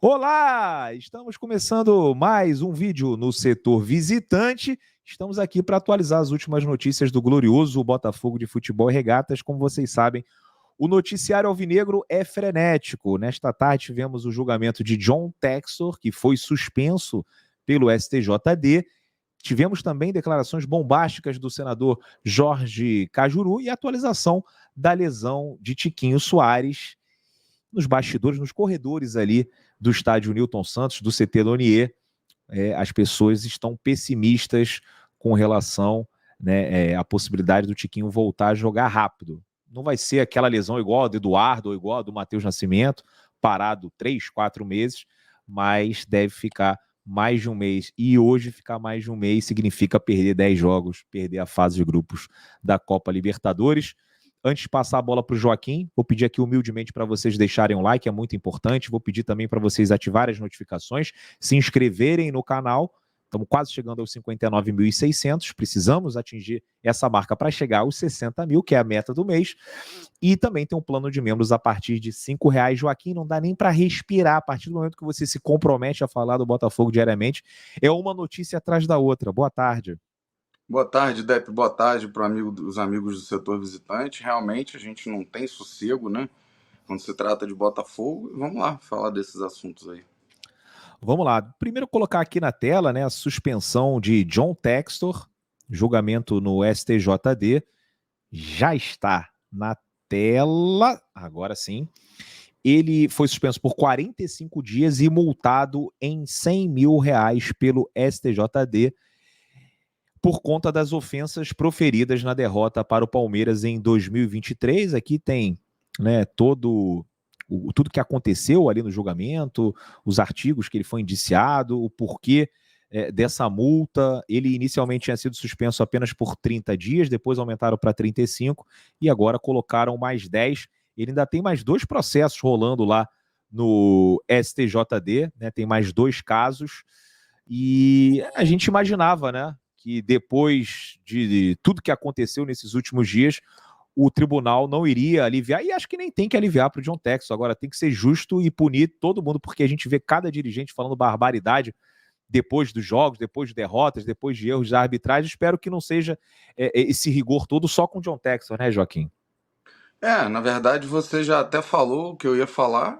Olá! Estamos começando mais um vídeo no setor visitante. Estamos aqui para atualizar as últimas notícias do glorioso Botafogo de Futebol e Regatas. Como vocês sabem, o noticiário alvinegro é frenético. Nesta tarde tivemos o julgamento de John Textor, que foi suspenso pelo STJD. Tivemos também declarações bombásticas do senador Jorge Cajuru e a atualização da lesão de Tiquinho Soares nos bastidores, nos corredores ali do estádio Newton Santos, do CT Lonier. As pessoas estão pessimistas com relação, né, à possibilidade do Tiquinho voltar a jogar rápido. Não vai ser aquela lesão igual a do Eduardo ou igual a do Matheus Nascimento, parado 3, 4 meses, mas deve ficar mais de um mês. E hoje ficar mais de um mês significa perder 10 jogos, perder a fase de grupos da Copa Libertadores. Antes de passar a bola para o Joaquim, vou pedir aqui humildemente para vocês deixarem um like, é muito importante. Vou pedir também para vocês ativarem as notificações, se inscreverem no canal. Estamos quase chegando aos 59.600. Precisamos atingir essa marca para chegar aos 60 mil, que é a meta do mês. E também tem um plano de membros a partir de R$ 5. Joaquim, não dá nem para respirar. A partir do momento que você se compromete a falar do Botafogo diariamente, é uma notícia atrás da outra. Boa tarde. Boa tarde, Depp. Boa tarde para os amigos do setor visitante. Realmente a gente não tem sossego, né? Quando se trata de Botafogo. Vamos lá falar desses assuntos aí. Vamos lá. Primeiro colocar aqui na tela, né, a suspensão de John Textor, julgamento no STJD. Já está na tela, agora sim. Ele foi suspenso por 45 dias e multado em R$ 100 mil pelo STJD por conta das ofensas proferidas na derrota para o Palmeiras em 2023. Aqui tem, né, tudo que aconteceu ali no julgamento, os artigos que ele foi indiciado, o porquê dessa multa. Ele inicialmente tinha sido suspenso apenas por 30 dias, depois aumentaram para 35 e agora colocaram mais 10. Ele ainda tem mais 2 processos rolando lá no STJD, né? Tem mais 2 casos e a gente imaginava, né, que depois de tudo que aconteceu nesses últimos dias, o tribunal não iria aliviar, e acho que nem tem que aliviar para o John Textor. Agora tem que ser justo e punir todo mundo, porque a gente vê cada dirigente falando barbaridade depois dos jogos, depois de derrotas, depois de erros da arbitragem. Espero que não seja esse rigor todo só com o John Textor, né, Joaquim? Na verdade você já até falou o que eu ia falar.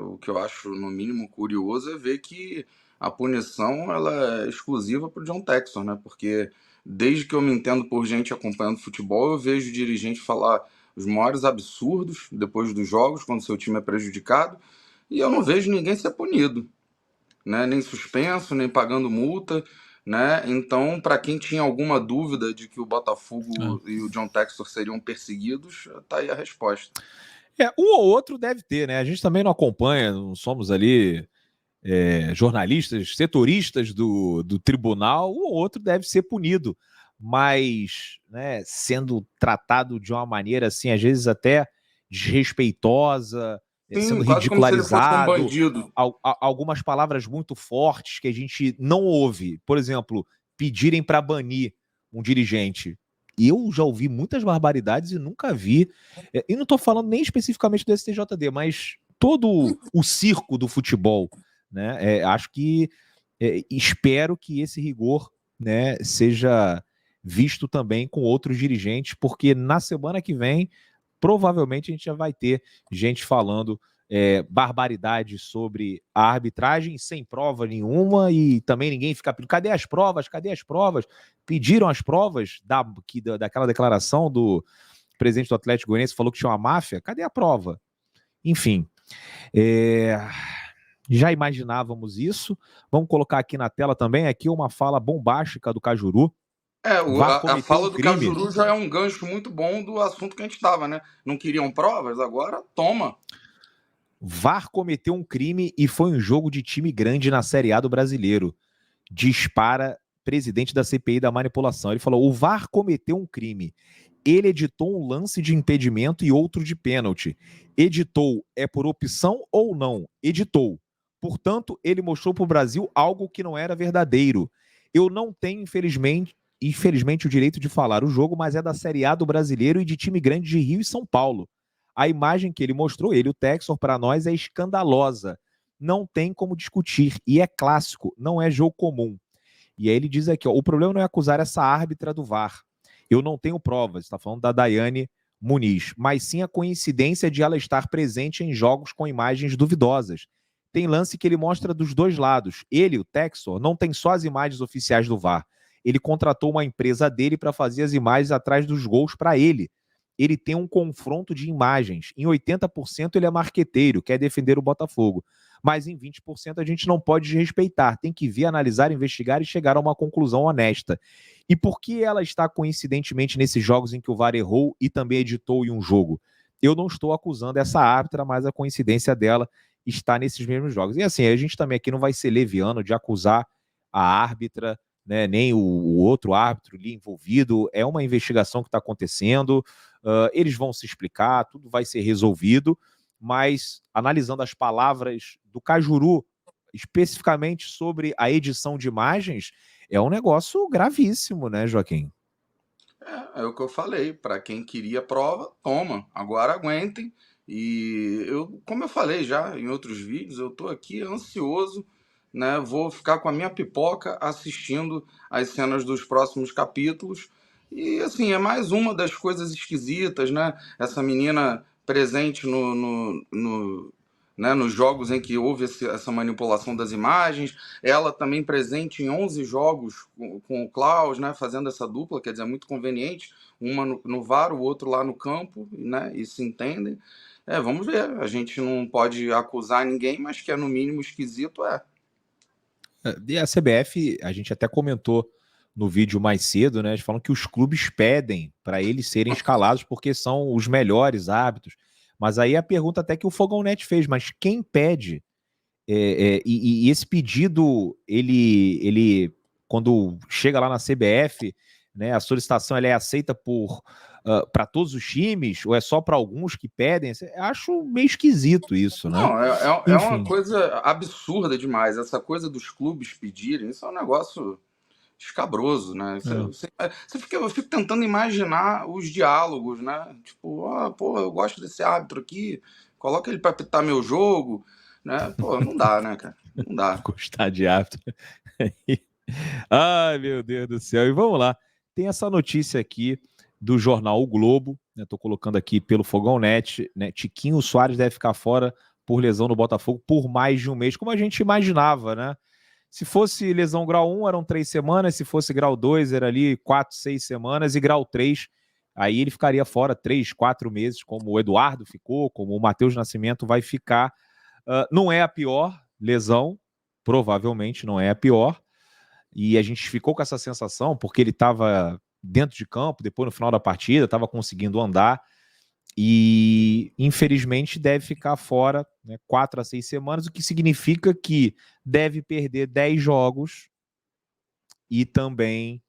O que eu acho, no mínimo, curioso é ver que a punição ela é exclusiva para o John Textor, né? Porque desde que eu me entendo por gente acompanhando futebol, eu vejo dirigente falar os maiores absurdos depois dos jogos, quando seu time é prejudicado, e eu não vejo ninguém ser punido, né? Nem suspenso, nem pagando multa, né? Então, para quem tinha alguma dúvida de que o Botafogo e o John Textor seriam perseguidos, tá aí a resposta. Um ou outro deve ter, né? A gente também não acompanha, não somos ali jornalistas, setoristas do tribunal. Um ou outro deve ser punido, mas, né, sendo tratado de uma maneira assim, às vezes até desrespeitosa, Sim, sendo quase como se ele fosse um ridicularizado, bandido. algumas palavras muito fortes que a gente não ouve. Por exemplo, pedirem para banir um dirigente. Eu já ouvi muitas barbaridades e nunca vi. E não estou falando nem especificamente do STJD, mas todo o circo do futebol, né? Acho que espero que esse rigor, né, seja visto também com outros dirigentes, porque na semana que vem provavelmente a gente já vai ter gente falando barbaridade sobre a arbitragem sem prova nenhuma e também ninguém fica pedindo, cadê as provas? Cadê as provas? Pediram as provas daquela declaração do presidente do Atlético Goianiense, falou que tinha uma máfia, cadê a prova? Enfim, já imaginávamos isso. Vamos colocar aqui na tela também aqui uma fala bombástica do Cajuru. A fala do Cajuru já é um gancho muito bom do assunto que a gente estava, né? Não queriam provas, agora toma. VAR cometeu um crime e foi um jogo de time grande na Série A do Brasileiro. Dispara presidente da CPI da manipulação. Ele falou, o VAR cometeu um crime. Ele editou um lance de impedimento e outro de pênalti. Editou é por opção ou não? Editou. Portanto, ele mostrou para o Brasil algo que não era verdadeiro. Eu não tenho, infelizmente, o direito de falar o jogo, mas é da Série A do Brasileiro e de time grande de Rio e São Paulo. A imagem que ele mostrou, ele, o Textor, para nós é escandalosa. não tem como discutir, e é clássico, não é jogo comum. E aí ele diz aqui, ó, o problema não é acusar essa árbitra do VAR. Eu não tenho provas, está falando da Daiane Muniz, mas sim a coincidência de ela estar presente em jogos com imagens duvidosas. Tem lance que ele mostra dos dois lados. Ele, o Texor, não tem só as imagens oficiais do VAR. Ele contratou uma empresa dele para fazer as imagens atrás dos gols para ele. Ele tem um confronto de imagens. Em 80% ele é marqueteiro, quer defender o Botafogo. Mas em 20% a gente não pode desrespeitar. Tem que ver, analisar, investigar e chegar a uma conclusão honesta. E por que ela está coincidentemente nesses jogos em que o VAR errou e também editou em um jogo? Eu não estou acusando essa árbitra, mas a coincidência dela está nesses mesmos jogos. E assim, a gente também aqui não vai ser leviano de acusar a árbitra, né, nem o outro árbitro ali envolvido. É uma investigação que está acontecendo, eles vão se explicar, tudo vai ser resolvido, mas analisando as palavras do Cajuru, especificamente sobre a edição de imagens, é um negócio gravíssimo, né, Joaquim? É o que eu falei. Para quem queria prova, toma. Agora aguentem. E eu, como eu falei já em outros vídeos, eu tô aqui ansioso, né? Vou ficar com a minha pipoca assistindo as cenas dos próximos capítulos. E assim, é mais uma das coisas esquisitas, né? Essa menina presente né, nos jogos em que houve essa manipulação das imagens, ela também presente em 11 jogos com o Klaus, né, fazendo essa dupla, quer dizer, é muito conveniente, uma no VAR, o outro lá no campo, né, e se entendem. Vamos ver, a gente não pode acusar ninguém, mas que é no mínimo esquisito, E a CBF, a gente até comentou no vídeo mais cedo, né? Eles falam que os clubes pedem para eles serem escalados porque são os melhores árbitros. Mas aí a pergunta até que o Fogão Net fez, mas quem pede? E esse pedido, ele quando chega lá na CBF, né, a solicitação ela é aceita para todos os times ou é só para alguns que pedem? Acho meio esquisito isso, né? Não, é uma Enfim. coisa absurda demais. Essa coisa dos clubes pedirem, isso é um negócio escabroso, né? Eu fico tentando imaginar os diálogos, né? Tipo, pô, eu gosto desse árbitro aqui, coloca ele pra apitar meu jogo, né? Pô, não dá, né, cara? Não dá. Gostar de árbitro. Ai, meu Deus do céu. E vamos lá. Tem essa notícia aqui do jornal O Globo, né? Tô colocando aqui pelo Fogão Net, né? Tiquinho Soares deve ficar fora por lesão no Botafogo por mais de um mês, como a gente imaginava, né? Se fosse lesão grau 1, eram 3 semanas, se fosse grau 2, era ali 4, 6 semanas, e grau 3, aí ele ficaria fora 3, 4 meses, como o Eduardo ficou, como o Matheus Nascimento vai ficar. Não é a pior lesão, provavelmente não é a pior, e a gente ficou com essa sensação, porque ele estava dentro de campo, depois no final da partida, estava conseguindo andar, e infelizmente deve ficar fora, né, 4 a 6 semanas, o que significa que deve perder 10 jogos e também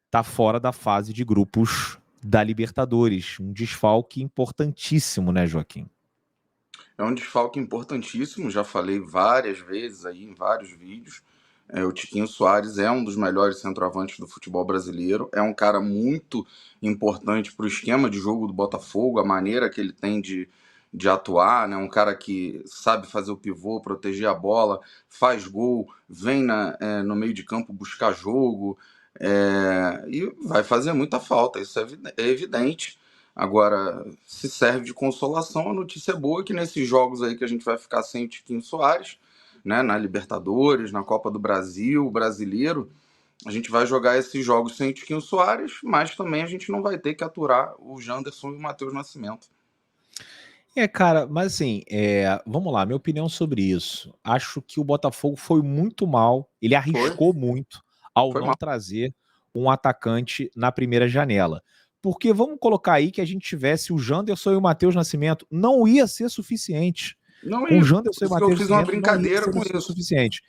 está fora da fase de grupos da Libertadores. Um desfalque importantíssimo, né, Joaquim? É um desfalque importantíssimo, já falei várias vezes aí em vários vídeos. O Tiquinho Soares é um dos melhores centroavantes do futebol brasileiro, é um cara muito importante para o esquema de jogo do Botafogo, a maneira que ele tem de atuar, né? Um cara que sabe fazer o pivô, proteger a bola, faz gol, vem no meio de campo buscar jogo, e vai fazer muita falta, isso é evidente. Agora, se serve de consolação, a notícia boa é que nesses jogos aí que a gente vai ficar sem o Tiquinho Soares, né, na Libertadores, na Copa do Brasil, Brasileiro, a gente vai jogar esses jogos sem o Tiquinho Soares, mas também a gente não vai ter que aturar o Janderson e o Matheus Nascimento. Cara, mas assim, vamos lá, minha opinião sobre isso. Acho que o Botafogo foi muito mal, ele arriscou muito ao Foi não mal. trazer um atacante na primeira janela. Porque vamos colocar aí que a gente tivesse o Janderson e o Matheus Nascimento, não ia ser suficiente. Não Com o ia. Janderson Por e o isso que eu Matheus fiz uma Nascimento não ia brincadeira ser com o isso. suficiente.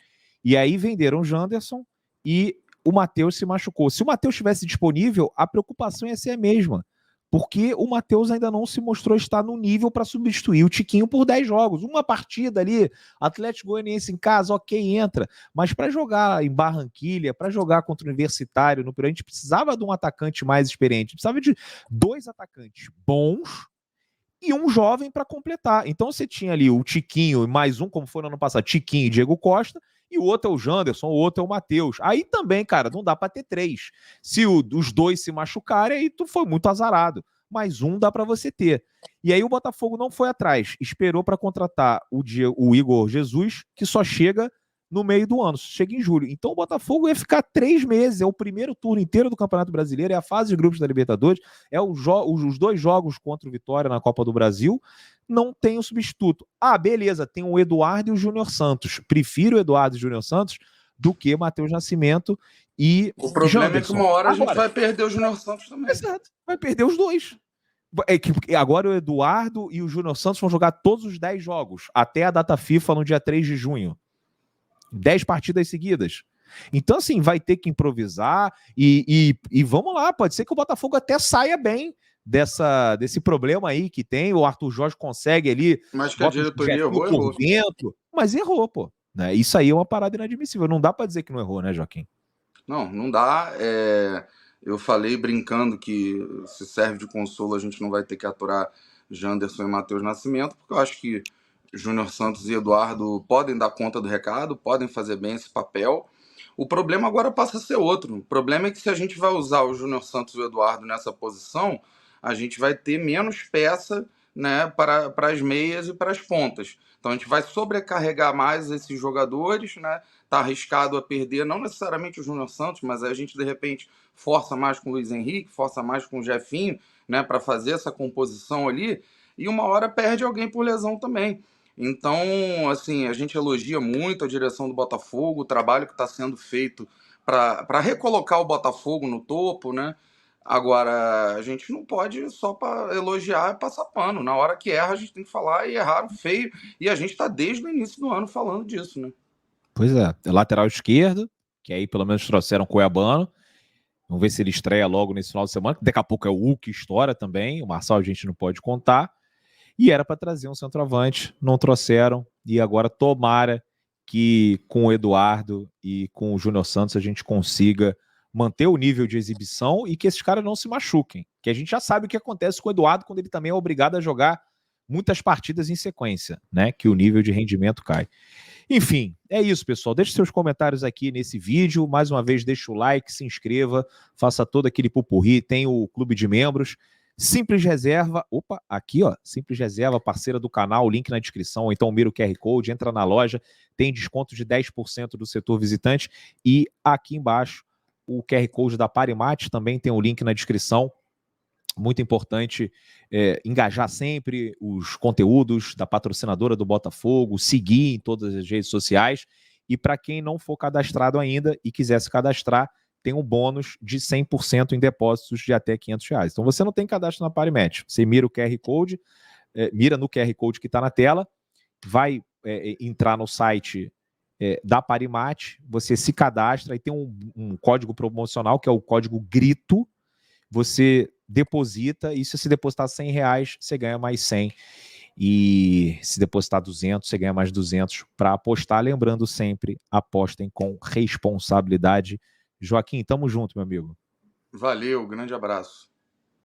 E aí venderam o Janderson e o Matheus se machucou. Se o Matheus estivesse disponível, a preocupação ia ser a mesma. Porque o Matheus ainda não se mostrou estar no nível para substituir o Tiquinho por 10 jogos. Uma partida ali, Atlético Goianiense em casa, ok, entra. Mas para jogar em Barranquilha, para jogar contra o Universitário no Peru, a gente precisava de um atacante mais experiente. Precisava de 2 atacantes bons e um jovem para completar. Então você tinha ali o Tiquinho e mais um, como foi no ano passado, Tiquinho e Diego Costa, e o outro é o Janderson, o outro é o Matheus. Aí também, cara, não dá para ter 3. Se os 2 se machucarem, aí tu foi muito azarado. Mais um dá para você ter. E aí o Botafogo não foi atrás, esperou para contratar o Igor Jesus, que só chega no meio do ano, chega em julho. Então o Botafogo ia ficar 3 meses, é o primeiro turno inteiro do Campeonato Brasileiro, é a fase de grupos da Libertadores, é os 2 jogos contra o Vitória na Copa do Brasil, não tem o substituto. Ah, beleza, tem o Eduardo e o Júnior Santos. Prefiro o Eduardo e o Júnior Santos do que Matheus Nascimento e O problema Janderson. é que uma hora a gente vai perder o Júnior Santos também. Exato, vai perder os 2. É que agora o Eduardo e o Júnior Santos vão jogar todos os 10 jogos, até a data FIFA no dia 3 de junho. 10 partidas seguidas. Então, assim, vai ter que improvisar e vamos lá, pode ser que o Botafogo até saia bem desse problema aí que tem, o Arthur Jorge consegue ali, mas que a diretoria errou por dentro, mas errou, pô. Né? Isso aí é uma parada inadmissível, não dá para dizer que não errou, né, Joaquim? Não dá. Eu falei brincando que se serve de consolo a gente não vai ter que aturar Janderson e Matheus Nascimento, porque eu acho que Júnior Santos e Eduardo podem dar conta do recado, podem fazer bem esse papel. O problema agora passa a ser outro. O problema é que se a gente vai usar o Júnior Santos e o Eduardo nessa posição, a gente vai ter menos peça, né, para as meias e para as pontas. Então a gente vai sobrecarregar mais esses jogadores, né? Tá arriscado a perder, não necessariamente o Júnior Santos, mas a gente de repente força mais com o Luiz Henrique, força mais com o Jefinho, né, para fazer essa composição ali, e uma hora perde alguém por lesão também. Então, assim, a gente elogia muito a direção do Botafogo, o trabalho que está sendo feito para recolocar o Botafogo no topo, né? Agora, a gente não pode só para elogiar e passar pano. Na hora que erra, a gente tem que falar e erraram feio. E a gente está desde o início do ano falando disso, né? Pois é, lateral esquerdo, que aí pelo menos trouxeram o Cuiabano. Vamos ver se ele estreia logo nesse final de semana. Daqui a pouco é o Hulk que estoura também. O Marçal a gente não pode contar. E era para trazer um centroavante, não trouxeram. E agora tomara que com o Eduardo e com o Júnior Santos a gente consiga manter o nível de exibição e que esses caras não se machuquem. Que a gente já sabe o que acontece com o Eduardo quando ele também é obrigado a jogar muitas partidas em sequência, né? Que o nível de rendimento cai. Enfim, é isso, pessoal. Deixe seus comentários aqui nesse vídeo. Mais uma vez, deixa o like, se inscreva, faça todo aquele pupurri. Tem o clube de membros. Simples Reserva, opa, aqui ó, Simples Reserva, parceira do canal, link na descrição, ou então mira o QR Code, entra na loja, tem desconto de 10% do setor visitante, e aqui embaixo o QR Code da Parimate, também tem o link na descrição. Muito importante engajar sempre os conteúdos da patrocinadora do Botafogo, seguir em todas as redes sociais, e para quem não for cadastrado ainda e quiser se cadastrar, tem um bônus de 100% em depósitos de até R$500. Então você não tem cadastro na Parimatch, você mira o QR Code, mira no QR Code que está na tela, vai entrar no site da Parimatch, você se cadastra e tem um código promocional que é o código GRITO, você deposita e se você depositar R$100, você ganha mais 100. E se depositar 200, você ganha mais 200 para apostar. Lembrando sempre, apostem com responsabilidade. Joaquim, tamo junto, meu amigo. Valeu, grande abraço.